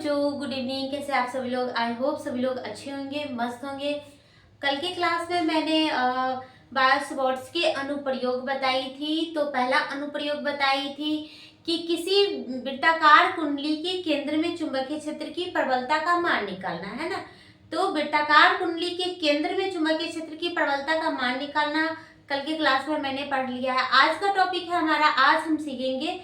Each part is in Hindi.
बच्चों, गुड इवनिंग। कैसे आप सभी लोग? आई होप सभी लोग अच्छे होंगे, मस्त होंगे। कल की क्लास में मैंने बायोस्पोर्ट्स के अनुप्रयोग बताई थी। तो पहला अनुप्रयोग बताई थी कि किसी वृत्ताकार कुंडली के केंद्र में चुंबकीय क्षेत्र की प्रबलता का मान निकालना है ना। तो वृत्ताकार कुंडली के केंद्र में चुंबकीय क्षेत्र की प्रबलता का मान निकालना कल की क्लास में मैंने पढ़ लिया है। आज का टॉपिक है हमारा, आज हम सीखेंगे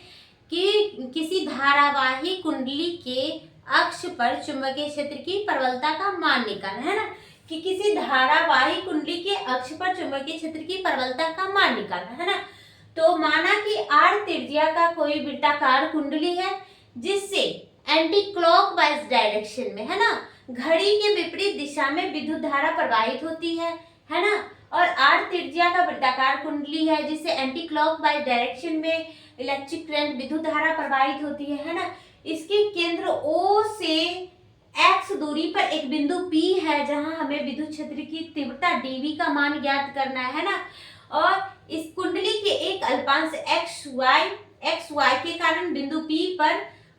कि किसी धारावाही कुंडली के अक्ष पर चुंबकीय क्षेत्र की प्रबलता का मान निकालना है ना। कि किसी धारावाही कुंडली के अक्ष पर चुंबकीय क्षेत्र की प्रबलता का मान निकालना है ना। तो माना कि आर त्रिज्या का कोई वृत्ताकार कुंडली है जिससे एंटी क्लॉकवाइज डायरेक्शन में है ना, घड़ी के विपरीत दिशा में विद्युत धारा प्रवाहित होती है ना। और आर त्रिज्या का वृत्ताकार कुंडली है जिससे एंटी क्लॉकवाइज डायरेक्शन में इलेक्ट्रिक करंट विद्युत धारा प्रवाहित होती है ना। इसके केंद्र O से x दूरी पर एक बिंदु P है जहां हमें विद्युत क्षेत्र की तीव्रता dV का मान ज्ञात करना है ना। और इस कुंडली के एक अल्पांश xy के कारण बिंदु P पर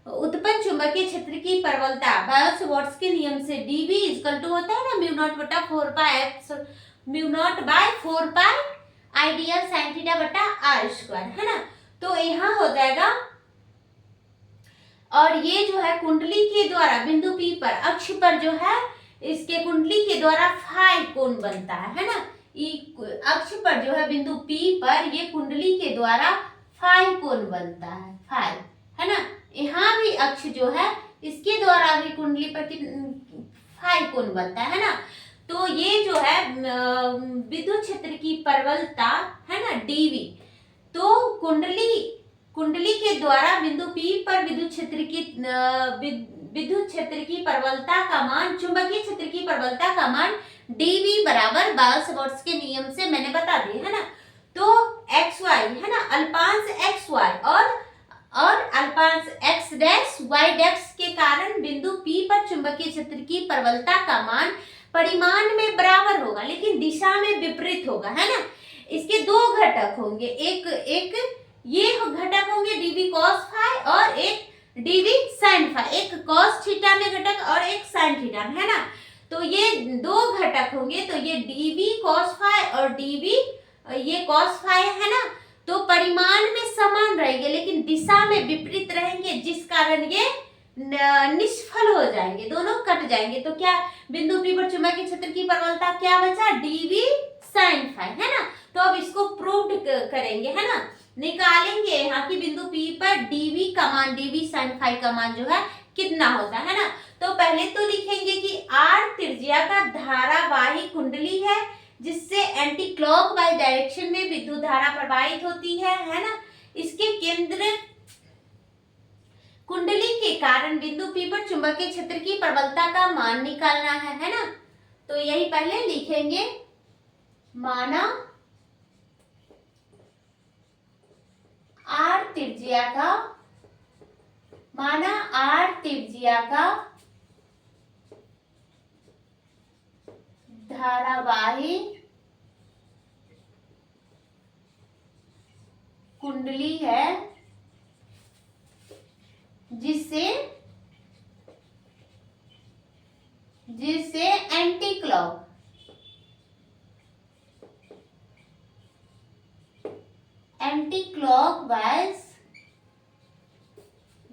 उत्पन्न चुंबकीय क्षेत्र की प्रबलता बायोस्पोर्ट्स के नियम से dV इक्वल टू होता है ना म्यू नॉट बटा 4 म्यू नॉट बाय 4 पाई आइडियल साइन थीटा बटा r स्क्वायर है ना। तो यहाँ हो जाएगा, और ये जो है कुंडली के द्वारा बिंदु P पर अक्ष पर जो है इसके कुंडली के द्वारा फाई कोण बनता है ना। अक्ष पर जो है बिंदु P पर ये कुंडली के द्वारा फाई कोण बनता है, फाई है ना। यहाँ भी अक्ष जो है इसके द्वारा भी कुंडली पर फाई कोण बनता है ना। तो ये जो है विद्युत क्षेत्र की प्रबलता है ना dV। तो कुंडली के द्वारा बिंदु P पर विद्युत क्षेत्र की प्रबलता का मान, चुंबकीय क्षेत्र की प्रबलता का मान dV बराबर बायोस्पोर्ट्स के नियम से मैंने बता दिया है ना। तो xy है ना, अल्पांश xy और अल्पांश x डैश y डैश के कारण बिंदु P पर चुंबकीय क्षेत्र की प्रबलता का मान परिमाण में बराबर होगा लेकिन दिशा में विपरीत होगा है ना। इसके दो घटक होंगे, एक ये घटक होंगे dV cos फाई और एक dV sin फाई, एक cos थीटा में घटक और एक sin थीटा में है ना। तो ये दो घटक होंगे, तो ये dV cos फाई और dV ये cos फाई है ना। तो परिमाण में समान रहेंगे लेकिन दिशा में विपरीत रहेंगे, जिस कारण ये निष्फल हो जाएंगे, दोनों कट जाएंगे। तो क्या बिंदु P पर चुंबकीय क्षेत्र की प्रबलता क्या बचा? dV sin फाई है ना। तो अब इसको प्रूव करेंगे है ना, निकालेंगे यहाँ की बिंदु P पर dV का मान, dV sin फाई का मान जो है कितना होता है ना। तो पहले तो लिखेंगे कि R त्रिज्या का धारावाही कुंडली है जिससे एंटी क्लॉकवाइज डायरेक्शन में विद्युत धारा प्रवाहित होती है ना। इसके केंद्र कुंडली के कारण बिंदु P पर चुंबकीय क्षेत्र की प्रबलता का मान निकालना है ना। तो यही पहले लिखेंगे, माना R त्रिज्या का धारावाही कुंडली है जिससे एंटी क्लॉकवाइज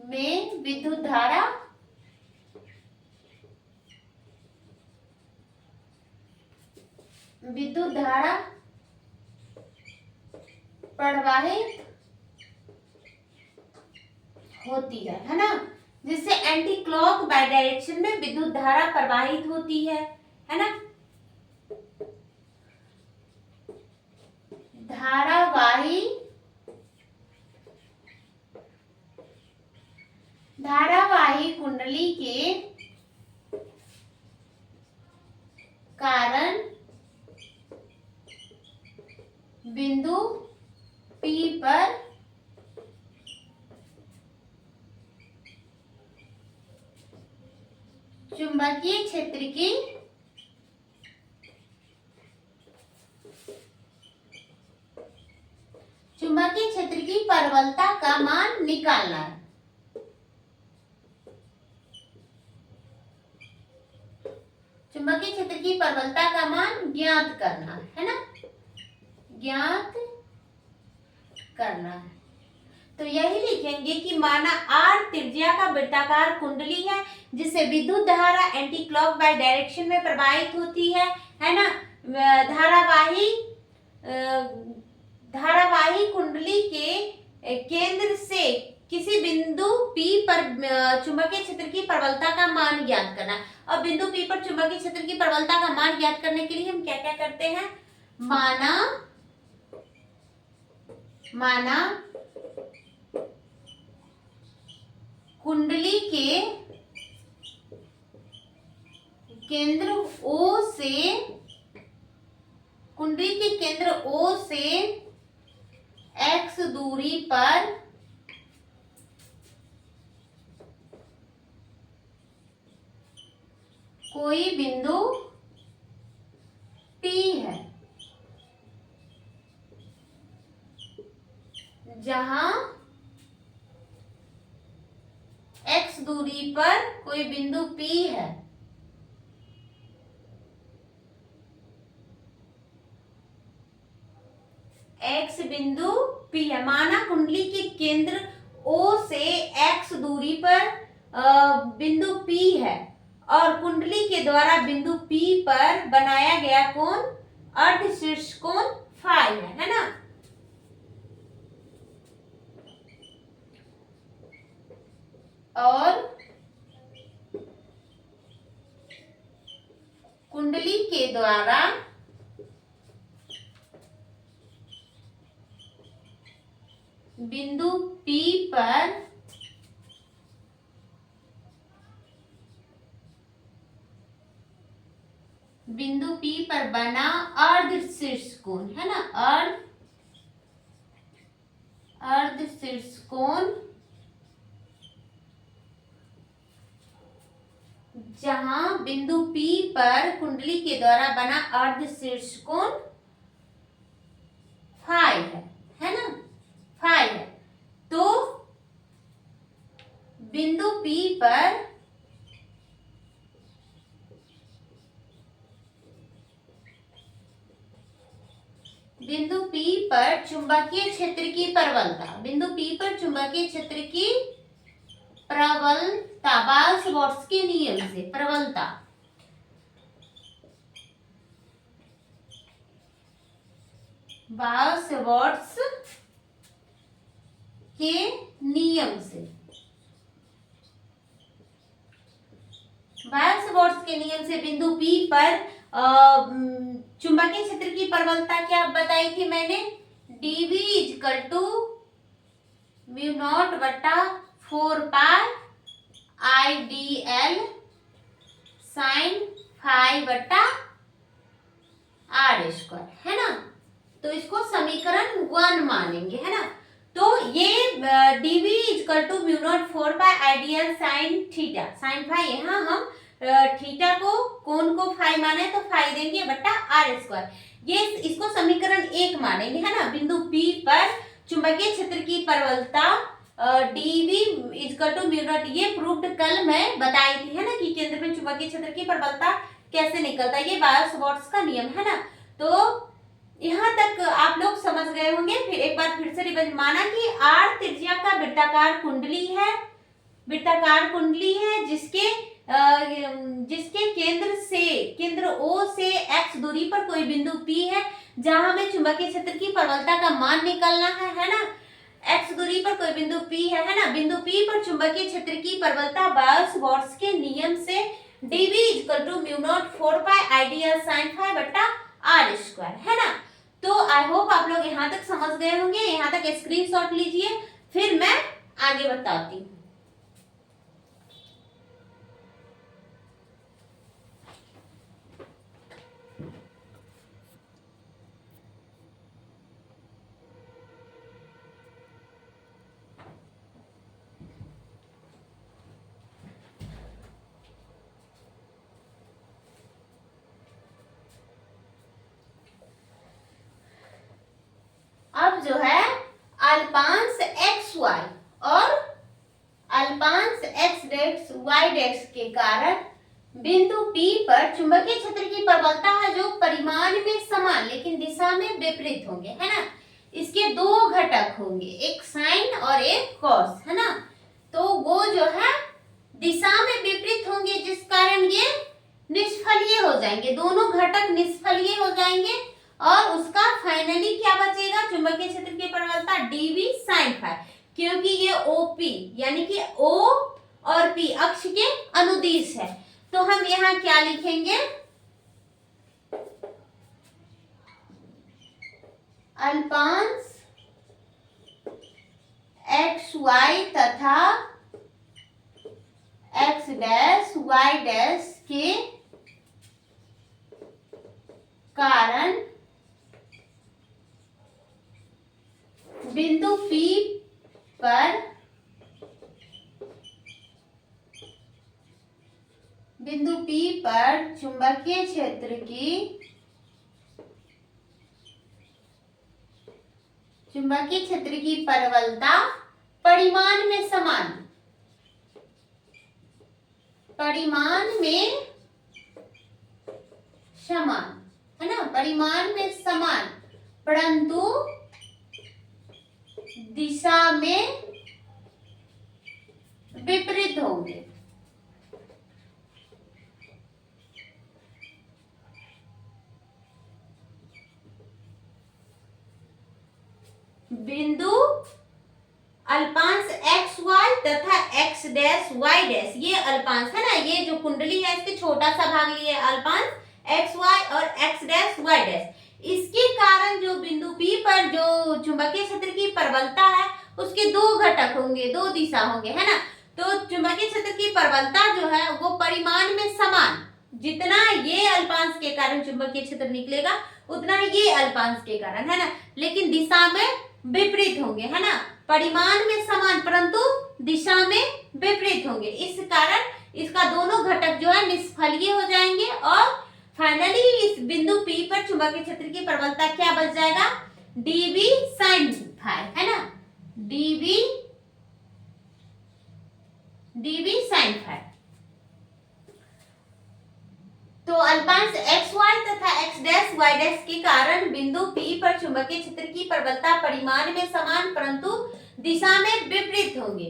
में विद्युत धारा प्रवाहित होती है ना। जिससे एंटी क्लॉक बाय डायरेक्शन में विद्युत धारा प्रवाहित होती है ना। धारावाही कुंडली के कारण बिंदु P पर चुंबकीय क्षेत्र की प्रबलता का मान निकालना है। प्रबलता का मान ज्ञात करना है ना, ज्ञात करना है। तो यही लिखेंगे कि माना R त्रिज्या का वृत्ताकार कुंडली है जिससे विद्युत धारा एंटी क्लॉकवाइज डायरेक्शन में प्रवाहित होती है ना। धारावाही कुंडली के केंद्र से किसी बिंदु P पर चुंबकीय क्षेत्र की प्रबलता का मान ज्ञात करना। और बिंदु P पर चुंबकीय क्षेत्र की प्रबलता का मान ज्ञात करने के लिए हम क्या क्या करते हैं, माना कुंडली के केंद्र O से x दूरी पर कोई बिंदु P है जहां x दूरी पर कोई बिंदु P है, x बिंदु P है। माना कुंडली के केंद्र O से x दूरी पर बिंदु P है और कुंडली के द्वारा बिंदु P पर बनाया गया कोण अर्धशीर्ष कोण फाई है ना। और कुंडली के द्वारा बिंदु P पर बना अर्धशीर्ष कोण है ना, अर्धशीर्ष कोण जहां बिंदु P पर कुंडली के द्वारा बना अर्धशीर्ष कोण फाई है ना, फाई है। तो बिंदु P पर चुंबकीय क्षेत्र की प्रबलता, बिंदु P पर चुंबकीय क्षेत्र की प्रबलता बायोट के नियम से प्रबलता बायोट के नियम से बिंदु P पर चुंबकीय क्षेत्र की प्रबलता क्या बताई थी मैंने, dV equal to mu naught बटा 4 पाई IDL साइन फाई बटा R स्क्वायर है ना। तो इसको समीकरण 1 मानेंगे है ना। तो ये dV equal to mu naught 4 pi IDL sine theta sine phi, यहाँ हम थीटा को कोण को फाई माने तो फाई देंगे बटा R स्क्वायर, ये इसको समीकरण 1 मानेंगे है ना। बिंदु P पर चुंबकीय क्षेत्र की प्रबलता dV equal to mu naught, ये प्रूव्ड कल मैं बताई थी है ना कि केंद्र में चुंबकीय क्षेत्र की प्रबलता कैसे निकलता है, ये बायोट का नियम है ना। तो यहाँ तक आप लोग समझ गए होंगे। फिर एक बार फिर से रिवाइज, माना कि R त्रिज्या का वृत्ताकार कुंडली है जिसके केंद्र O से x दूरी पर कोई बिंदु P है जहां हमें चुंबकीय क्षेत्र की प्रबलता का मान निकालना है ना। x दूरी पर कोई बिंदु P है ना। बिंदु P पर चुंबकीय क्षेत्र की प्रबलता बायोट के नियम से dV equal to mu naught 4 pi IDL sine phi बटा R स्क्वायर है ना। तो आई होप आप लोग यहाँ तक समझ गए होंगे। यहाँ तक स्क्रीनशॉट लीजिए, फिर मैं आगे बताती हूँ। अब जो है अल्पांश एक्स वाई और अल्पांश एक्स डेक्स वाई डेक्स के कारण बिंदु P पर चुंबकीय क्षेत्र की प्रबलता है जो परिमाण में समान लेकिन दिशा में विपरीत होंगे, है ना। इसके दो घटक होंगे, एक साइन और एक कॉस, है ना। तो वो जो है दिशा में विपरीत होंगे जिस कारण ये निष्फलीय हो जाएंगे, दोनों घटक निष्फलीय हो जाएंगे और उसका फाइनली क्या बचेगा, चुंबकीय क्षेत्र की प्रबलता dv sin फाई, क्योंकि ये OP यानी कि O और P अक्ष के अनुदिश है। तो हम यहाँ क्या लिखेंगे, अल्पांश एक्स वाई तथा एक्स डैश वाई डैश के कारण बिंदु P पर चुंबकीय क्षेत्र की प्रबलता परिमाण में समान है ना, परिमाण में समान परंतु दिशा में विपरीत होंगे। बिंदु अल्पांश एक्स वाई तथा एक्स डैश वाई डैश, ये अल्पांश है ना, ये जो कुंडली है इसके छोटा सा भाग लिए अल्पांश एक्स वाई और एक्स डैश वाई डैश, इसके कारण जो बिंदु P पर जो चुंबकीय क्षेत्र की प्रबलता है उसके दो घटक होंगे, दो दिशा होंगे, है ना। तो चुंबकीय क्षेत्र की प्रबलता जो है वो परिमाण में समान, जितना ये अल्पांश के कारण चुंबकीय क्षेत्र निकलेगा उतना ये अल्पांश के कारण, है ना, लेकिन दिशा में विपरीत होंगे, है ना, परिमाण में समान परंतु दिशा में विपरीत होंगे। इस कारण इसका दोनों घटक जो है निष्फलीय हो जाएंगे और फाइनली इस बिंदु P पर चुंबकीय क्षेत्र की प्रबलता क्या बच जाएगा, dv sin फाई, है ना, dv sin फाई। तो अल्पांश एक्स वाई तथा एक्स डैश वाई डैश के कारण बिंदु P पर चुंबकीय क्षेत्र की प्रबलता परिमाण में समान परंतु दिशा में विपरीत होंगे।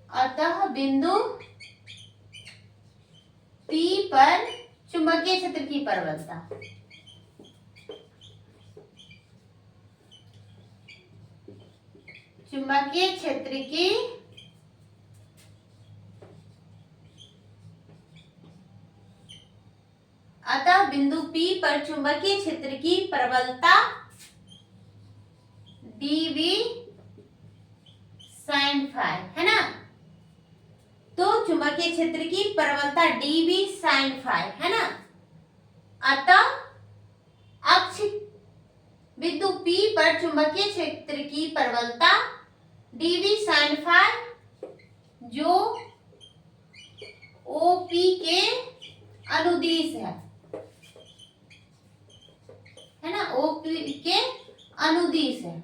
अतः बिंदु P पर चुंबकीय क्षेत्र की प्रबलता अतः बिंदु P पर चुंबकीय क्षेत्र की प्रबलता dv sin फाई, है ना। तो चुंबकीय क्षेत्र की प्रबलता dv sin फाई, है ना। अतः अक्ष बिंदु P पर चुंबकीय क्षेत्र की प्रबलता dv sin फाई जो OP के अनुदिश है ना, OP के अनुदिश है।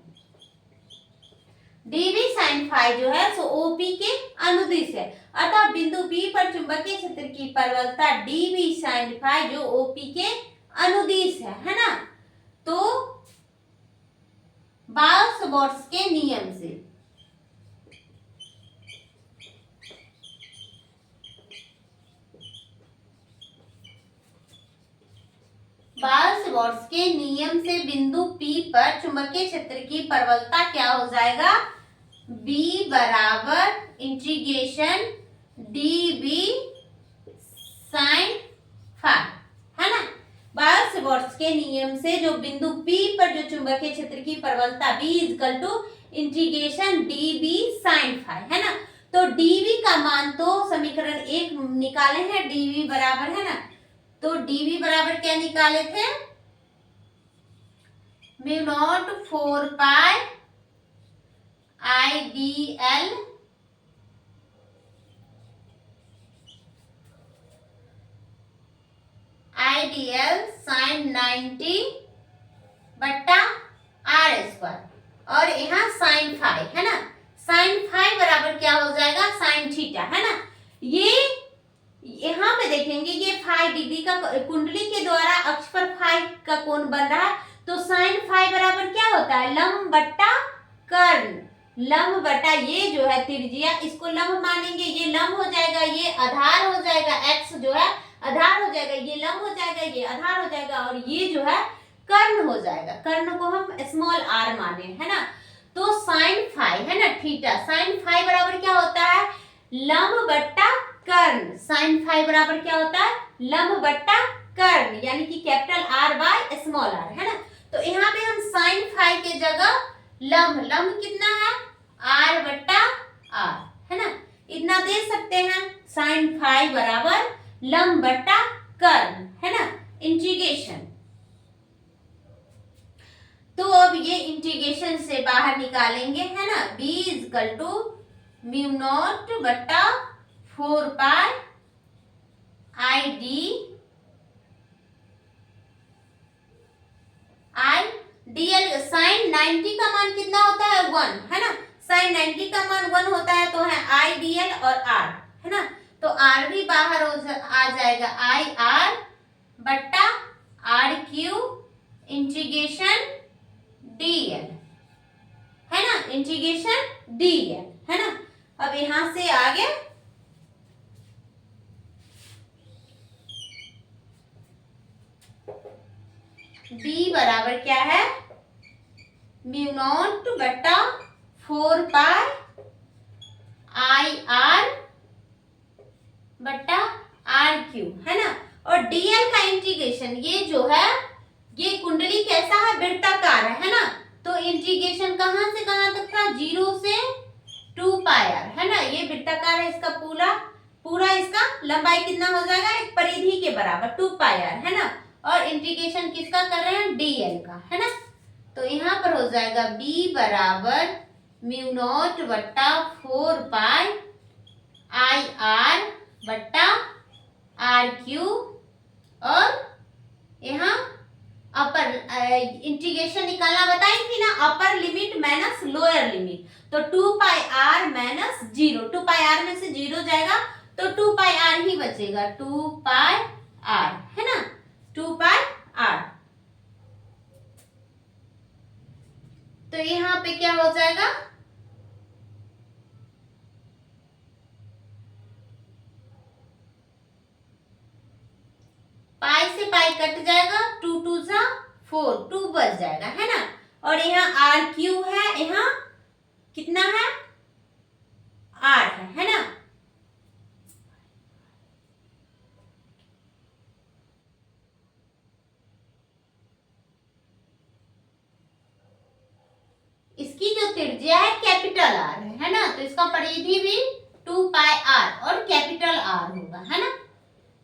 dv sin फाई जो है सो OP के अनुदिश है। अतः बिंदु P पर चुंबकीय क्षेत्र की प्रबलता dv sin फाई जो OP के अनुदिश है ना। तो बाउस-बॉर्स के नियम से बिंदु P पर चुंबकीय क्षेत्र की प्रबलता क्या हो जाएगा, B बराबर इंटीग्रेशन dv sin फाई, है ना। बाउस-बॉर्स के नियम से जो बिंदु P पर जो चुंबकीय क्षेत्र की प्रबलता B equal to integration dv sin phi, है ना। तो dv का मान तो समीकरण 1 निकाले हैं, dv बराबर, है ना, तो dv बराबर क्या निकाले थे, म्यू नॉट 4 पाई आईडीएल साइन 90 बट्टा r स्क्वायर और यहाँ साइन फाई, है ना, साइन फाई बराबर क्या हो जाएगा, साइन थीटा, है ना। ये यहाँ पे देखेंगे ये फाई डिग्री का कुंडली के द्वारा अक्ष पर फाई का कोण बन रहा है, तो साइन फाई बराबर क्या होता है, लंब बट्टा कर्ण। लंब बटा ये जो है त्रिज्या, इसको लंब मानेंगे, ये लंब हो जाएगा, ये आधार हो जाएगा, एक्स जो है आधार हो जाएगा, ये लंब हो जाएगा, ये आधार हो जाएगा, और ये जो है कर्ण हो जाएगा। कर्ण को हम स्मॉल आर माने, है ना। तो साइन फाई है ना थीटा, साइन फाई बराबर क्या होता है, लंब बट्टा कर्ण। साइन फाई बराबर क्या होता है, लंब बट्टा कर्ण, यानी कि capital R by small r, है ना। तो यहाँ पे हम साइन फाई के जगह लंब, लंब कितना है, आर बट्टा आर, है ना, इतना दे सकते हैं। साइन फाई बराबर लंब बट्टा कर्ण, है ना, इंटीग्रेशन। तो अब ये इंटीग्रेशन से बाहर निकालेंगे, है ना, b equal to mu naught बट्टा 4 पाई आई dl। साइन 90 का मान कितना होता है, 1, है ना। साइन 90 का मान 1 होता है, तो है आई dl और r, है ना। तो r भी बाहर आ जाएगा, आई r बट्टा r क्यू इंटीग्रेशन dl, है ना, इंटीग्रेशन dl, है ना। अब यहां से आगे b बराबर क्या है, म्यू नॉट बट्टा 4 पाई आई आर बट्टा आर क्यू, है ना। और dl का इंटीग्रेशन, ये जो है ये कुंडली कैसा है, वृत्ताकार है ना। तो इंटीग्रेशन कहां से कहां तक था, 0 से 2 पाई आर, है ना। ये वृत्ताकार है, इसका पूरा इसका लंबाई कितना हो जाएगा, एक परिधि के बराबर 2 पाई आर, है ना। और इंटीग्रेशन किसका कर रहे हैं, dl का, है ना। तो यहाँ पर हो जाएगा b बराबर म्यू नॉट बट्टा 4 पाई आई आर बट्टा आर क्यू, और यहाँ अपर इंटीग्रेशन निकालना बताई थी ना, अपर लिमिट माइनस लोअर लिमिट, तो 2 pi R minus 0, 2 pi are में से 0 जाएगा तो 2 पाई आर ही बचेगा, 2 पाई आर, है ना, 2 पाई आर। तो यहाँ पे क्या हो जाएगा, पाई से पाई कट जाएगा, 2 2 जा 4, 2 बच जाएगा, है ना। और यहाँ आर क्यू है, यहाँ कितना है, 8 है ना। इसकी जो त्रिज्या है कैपिटल आर है ना, तो इसका परिधि भी 2 पाई आर और कैपिटल आर होगा, है ना।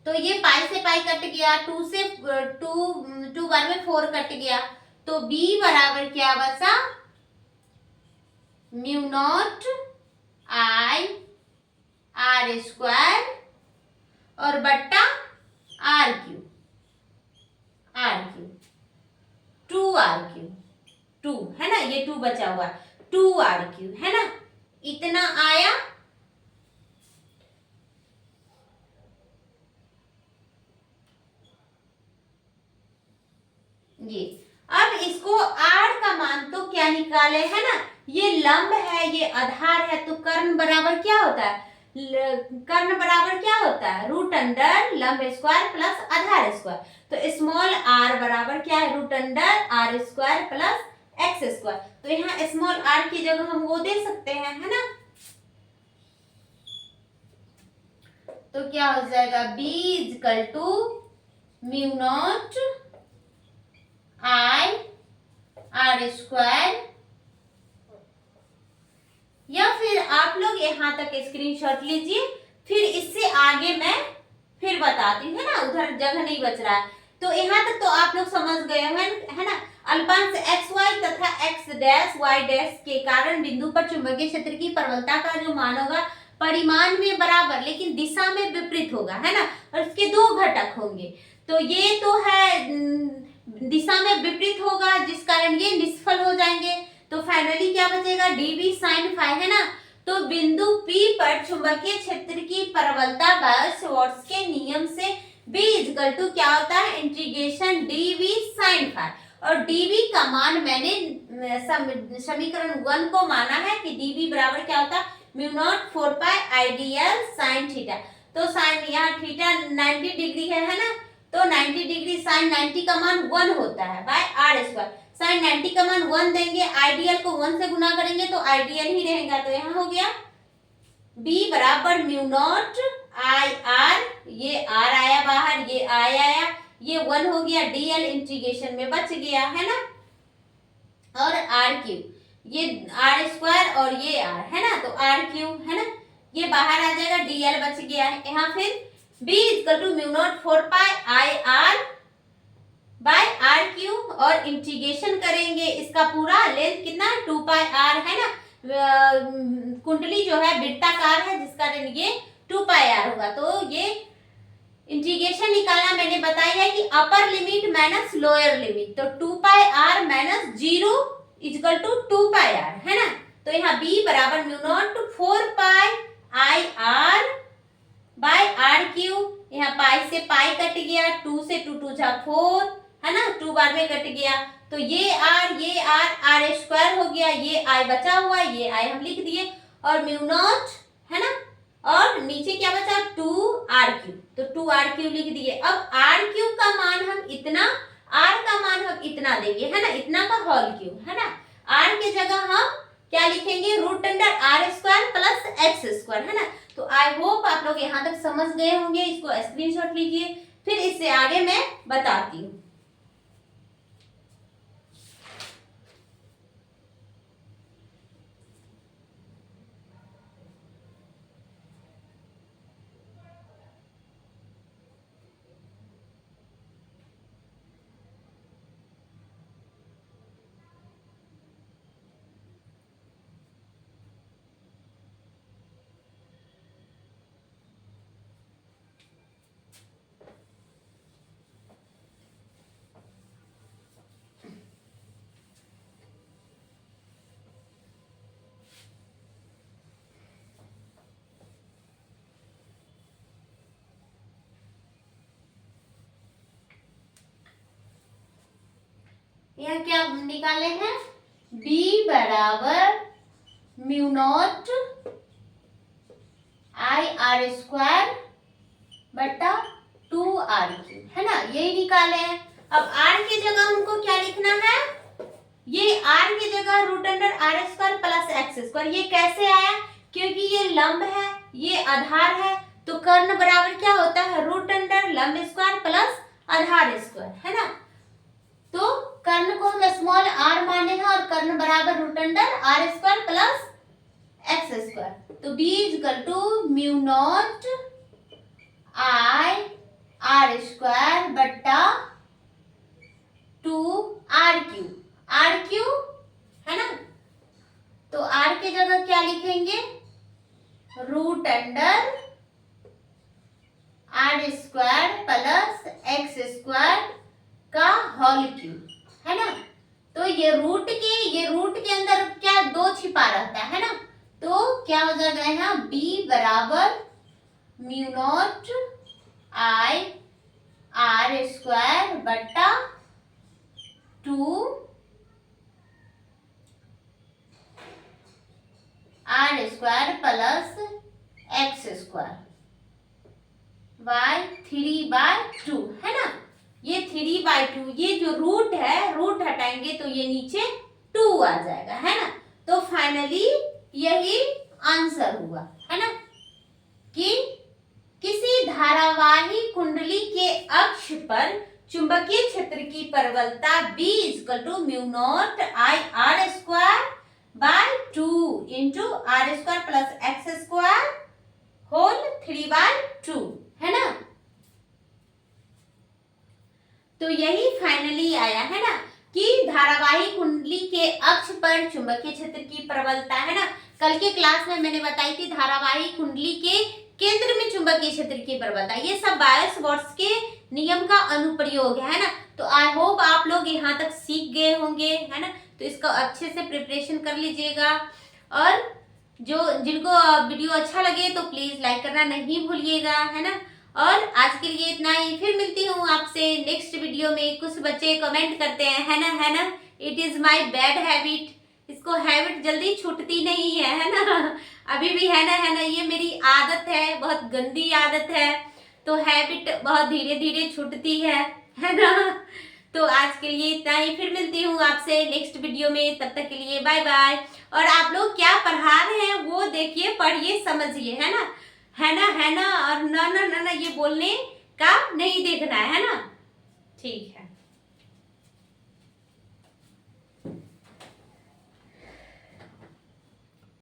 तो ये पाई से पाई कट गया, 2 से 2 बार में 4 कट गया, तो b बराबर क्या बचा, mu naught I R square और बट्टा आर क्यू 2 आर क्यू 2, है ना, ये 2 बचा हुआ, 2 आर क्यू, है ना, इतना आया। ये अब इसको r का मान तो क्या निकाले, है ना, ये लंब है, ये आधार है, तो कर्ण बराबर क्या होता है, कर्ण बराबर क्या होता है, रूट अंडर लंब स्क्वायर प्लस आधार स्क्वायर। तो स्मॉल r बराबर क्या है, root under R square plus x square. तो यहाँ स्मॉल r की जगह हम वो दे सकते हैं, है ना। तो क्या हो जाएगा, b equal to mu naught I R square, या फिर आप लोग यहाँ तक स्क्रीनशॉट लीजिए, फिर इससे आगे मैं फिर बताती हूँ, है ना, उधर जगह नहीं बच रहा है। तो यहाँ तक तो आप लोग समझ गए हैं, है ना। अल्पांश एक्स वाई तथा एक्स डैश वाई डैश के कारण बिंदु पर चुंबकीय क्षेत्र की प्रबलता का जो मान होगा परिमाण में बराबर लेकिन दिशा में विपरीत होगा, है ना। और इसके 2 घटक होंगे, तो ये तो है दिशा में विपरीत होगा, जिस कारण ये निष्फल हो जाएंगे। तो फाइनली क्या बचेगा, dv sin phi, है ना। तो बिंदु P पर चुंबकीय क्षेत्र की प्रबलता बायो-सवार्ट्स के नियम से B इक्वल टू क्या होता है, इंटीग्रेशन dv sin phi। और dv का मान मैंने समीकरण 1 को माना है कि dv बराबर क्या होता है, म्यू नॉट 4 पाई आइडियल साइन थीटा। तो साइन यहाँ थीटा 90 डिग्री है ना, तो 90 डिग्री साइन 90 का मान 1 होता है बाय आर स्क्वायर। साइन 90 का मान 1 देंगे, आइडियल को 1 से गुना करेंगे तो आइडियल ही रहेगा। तो यहाँ हो गया b बराबर म्यू नॉट आई आर, ये r आया बाहर, ये i आया, ये 1 हो गया, dl इंटीग्रेशन में बच गया, है ना। और r क्यूब, ये r स्क्वायर और ये r, है ना, तो r क्यूब, है ना, ये बाहर आ जाएगा, dl बच गया है। यहाँ फिर b equal to mu naught 4 pi I R by R cube, और इंटीग्रेशन करेंगे इसका पूरा लेंथ कितना है, 2 पाई आर, है ना। कुंडली जो है वृत्ताकार है, जिसका ये 2 पाई आर होगा। तो ये इंटीग्रेशन निकालना मैंने बताया है कि upper limit minus lower limit, तो 2 pi R minus 0 equal to 2 pi R, है ना। तो यहाँ b बराबर mu naught 4 pi I R by R cube, यहाँ पाई से पाई कट गया, 2 से 2 2 जा 4, है ना, 2 बार में कट गया, तो ये आर स्क्वायर हो गया, ये आई बचा हुआ, ये आई हम लिख दिए, और म्यू नॉट, है ना, और नीचे क्या बचा, 2 आर क्यूब, तो 2 आर क्यूब लिख दिए। अब आर क्यूब का मान हम इतना, आर का मान हम इतना देंगे, है ना, इतना का होल क्यूब, है ना। आर की जगह हम क्या लिखेंगे, root under R square plus x square, है ना। तो आई होप आप लोग यहाँ तक समझ गए होंगे, इसको स्क्रीनशॉट लीजिए, फिर इससे आगे मैं बताती हूँ। यह क्या निकाले हैं, b बराबर mu naught I R square बटा 2 आर क्यूब, है ना, यही निकाले हैं। अब r की जगह हमको क्या लिखना है, ये r की जगह root under R square plus x square. ये कैसे आया, क्योंकि ये लंब है, ये आधार है, तो कर्ण बराबर क्या होता है, रूट अंडर लंब स्क्वायर प्लस आधार स्क्वायर, है ना। तो कर्ण को हम स्मॉल r माने हैं, और कर्ण बराबर root under R square plus x square. तो b equal to mu naught I R square बट्टा 2 आर क्यूब, है ना। तो r की जगह क्या लिखेंगे, root under R square plus x square का होल क्यूब, है ना। तो ये रूट के अंदर क्या 2 छिपा रहता है ना, तो क्या हो जाएगा यहाँ b बराबर mu naught I R square बट्टा 2 R square plus x square by 3/2, है ना। ये 3/2, ये जो रूट है, रूट हटाएंगे तो ये नीचे 2 आ जाएगा, है ना। तो फाइनली यही आंसर हुआ, है ना, कि किसी धारावाही कुंडली के अक्ष पर चुंबकीय क्षेत्र की प्रबलता B equal to mu naught I R square by 2 into R square plus x square whole 3/2, है ना। तो यही फाइनली आया, है ना, कि धारावाही कुंडली के अक्ष पर चुंबकीय क्षेत्र की प्रबलता, है ना। कल के क्लास में मैंने बताई थी धारावाही कुंडली के केंद्र में चुंबकीय क्षेत्र की प्रबलता, ये सब बायो-सवार्ट्स के नियम का अनुप्रयोग है ना। तो आई होप आप लोग यहाँ तक सीख गए होंगे, है ना। तो इसका अच्छे से प्रिपरेशन कर लीजिएगा। और जो जिनको वीडियो अच्छा लगे तो प्लीज लाइक करना नहीं भूलिएगा, है ना। और आज के लिए इतना ही, फिर मिलती हूँ आपसे नेक्स्ट वीडियो में। कुछ बच्चे कमेंट करते हैं, है ना, it is my bad habit, इसको हैबिट जल्दी छूटती नहीं है ना। अभी भी है ना, ये मेरी आदत है, बहुत गंदी आदत है, तो हैबिट बहुत धीरे धीरे छूटती है ना। तो आज के लिए इतना ही, फिर मिलती हूँ आपसे नेक्स्ट वीडियो में, तब तक के लिए बाय बाय। और आप लोग क्या पढ़ा रहे हैं वो देखिए, पढ़िए, समझिए, है ना, और ना ये बोलने का नहीं देखना है ना। ठीक है।